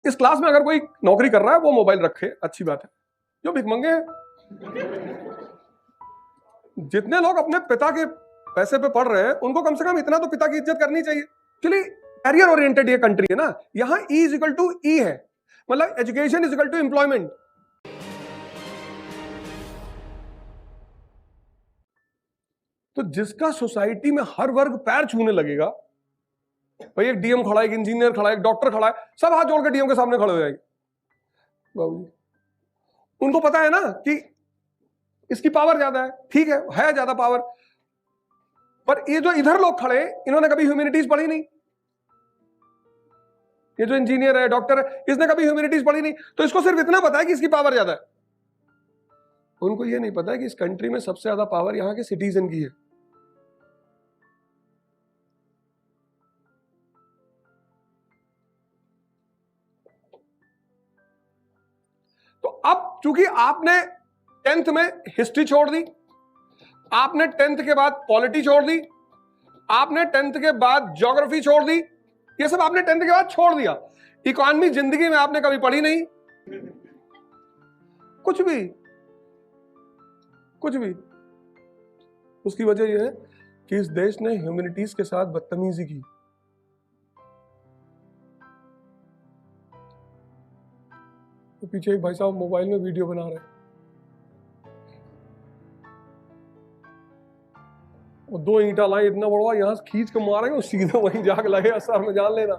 इस क्लास में अगर कोई नौकरी कर रहा है वो मोबाइल रखे, अच्छी बात है। जो भिखमंगे हैं, जितने लोग अपने पिता के पैसे पे पढ़ रहे हैं उनको कम से कम इतना तो पिता की इज्जत करनी चाहिए। एक्चुअली कैरियर ओरिएंटेड ये कंट्री है ना, यहां E is equal to E है, मतलब education is equal to employment. तो जिसका सोसाइटी में हर वर्ग पैर छूने लगेगा, भाई एक डीएम खड़ा है, एक इंजीनियर खड़ा है, एक डॉक्टर खड़ा है, सब हाथ जोड़ के डीएम के सामने खड़े हो जाएंगे। बाबूजी उनको पता है ना कि इसकी पावर ज्यादा है, ठीक है ज्यादा पावर, पर ये जो इधर लोग खड़े इन्होंने कभी ह्यूमैनिटीज पढ़ी नहीं। ये जो इंजीनियर है, डॉक्टर है, इसने कभी ह्यूमैनिटीज पढ़ी नहीं, तो इसको सिर्फ इतना पता है कि इसकी पावर ज्यादा है। उनको ये नहीं पता है कि इस कंट्री में सबसे ज्यादा पावर यहां के सिटीजन की है। तो अब चूंकि आपने 10th में हिस्ट्री छोड़ दी, आपने 10th के बाद पॉलिटी छोड़ दी, आपने 10th के बाद ज्योग्राफी छोड़ दी, ये सब आपने 10th के बाद छोड़ दिया। इकोनॉमी जिंदगी में आपने कभी पढ़ी नहीं, कुछ भी। उसकी वजह यह है कि इस देश ने ह्यूमैनिटीज के साथ बदतमीजी की। तो पीछे एक भाई साहब मोबाइल में वीडियो बना रहे हैं, और 2 ईंटा लाए इतना बड़ा, यहां से खींच के मारेंगे, सीधे वहीं जाके लगे असर में, जान लेना।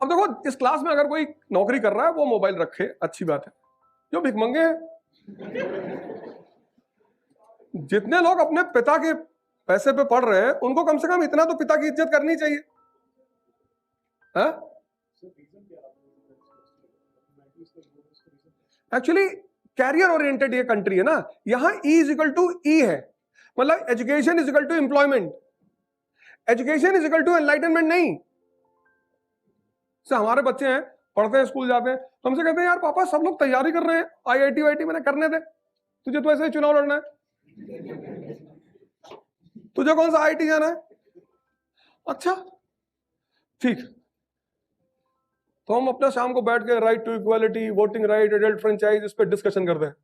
अब देखो, इस क्लास में अगर कोई नौकरी कर रहा है वो मोबाइल रखे, अच्छी बात है। जो भिखमंगे हैं, जितने लोग अपने पिता के पैसे पे पढ़ रहे हैं उनको कम से कम इतना तो पिता की इज्जत करनी चाहिए। एक्चुअली कैरियर ओरिएंटेड ये कंट्री है ना, यहां E is equal to E है, मतलब education is equal to employment, education is equal to enlightenment नहीं। से हमारे बच्चे हैं, पढ़ते हैं, स्कूल जाते हैं, तो हमसे कहते हैं यार पापा सब लोग तैयारी कर रहे हैं आईआईटी वाईटी, मैंने करने दे, तुझे तो ऐसे ही चुनाव लड़ना है, तुझे कौन सा आईआईटी जाना है? अच्छा ठीक, तो हम अपना शाम को बैठ के right to equality, voting right, adult franchise, इस पर डिस्कशन करते हैं।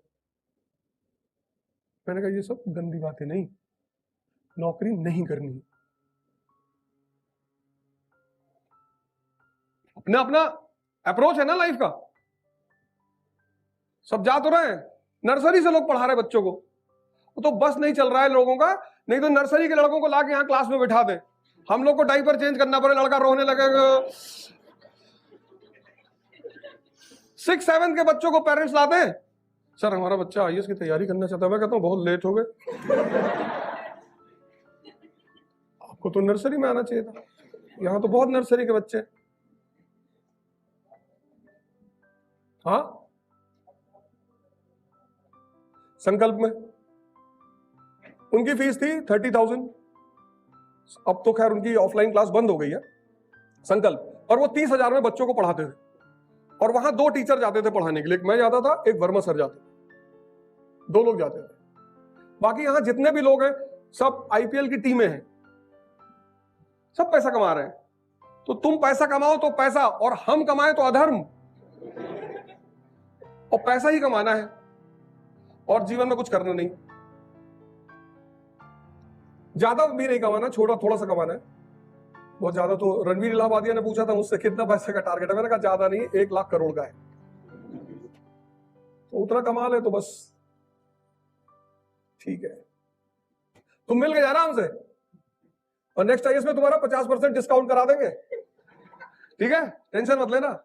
मैंने कहा ये सब गंदी बातें नहीं, नौकरी नहीं करनी, अपना अपना अप्रोच है ना लाइफ का। सब जा तो रहे हैं, नर्सरी से लोग पढ़ा रहे बच्चों को, तो बस नहीं चल रहा है लोगों का, नहीं तो नर्सरी के लड़कों को लाके यहां क्लास में बैठा दें, हम लोग को डायपर चेंज करना पड़े, लड़का रोने लगेगा। 6th 7th के बच्चों को पेरेंट्स लाते हैं, सर हमारा बच्चा आईएएस की तैयारी करना चाहता है। मैं कहता हूं बहुत लेट हो गए, आपको तो नर्सरी में आना चाहिए था, यहां तो बहुत नर्सरी के बच्चे। हाँ, संकल्प में उनकी फीस थी 30,000, अब तो खैर उनकी ऑफलाइन क्लास बंद हो गई है, संकल्प, और वो 30,000 में बच्चों को पढ़ाते थे, और वहां 2 टीचर जाते थे पढ़ाने के लिए, एक मैं जाता था, एक वर्मा सर जाते थे, 2 लोग जाते थे। बाकी यहां जितने भी लोग हैं सब आईपीएल की टीमें हैं, सब पैसा कमा रहे हैं। तो तुम पैसा कमाओ तो पैसा, और हम कमाए तो अधर्म, और पैसा ही कमाना है और जीवन में कुछ करना नहीं, ज्यादा भी नहीं कमाना, छोटा थोड़ा सा कमाना है, बहुत ज्यादा। तो रणवीर इलाहाबादिया ने पूछा था मुझसे कितना पैसे का टारगेट है, मैंने कहा ज्यादा नहीं, 1 लाख करोड़ का है, तो उतना कमा ले तो बस ठीक है। तुम मिल के जाना हमसे, और नेक्स्ट आईएएस में तुम्हारा 50% डिस्काउंट करा देंगे, ठीक है, टेंशन मत लेना।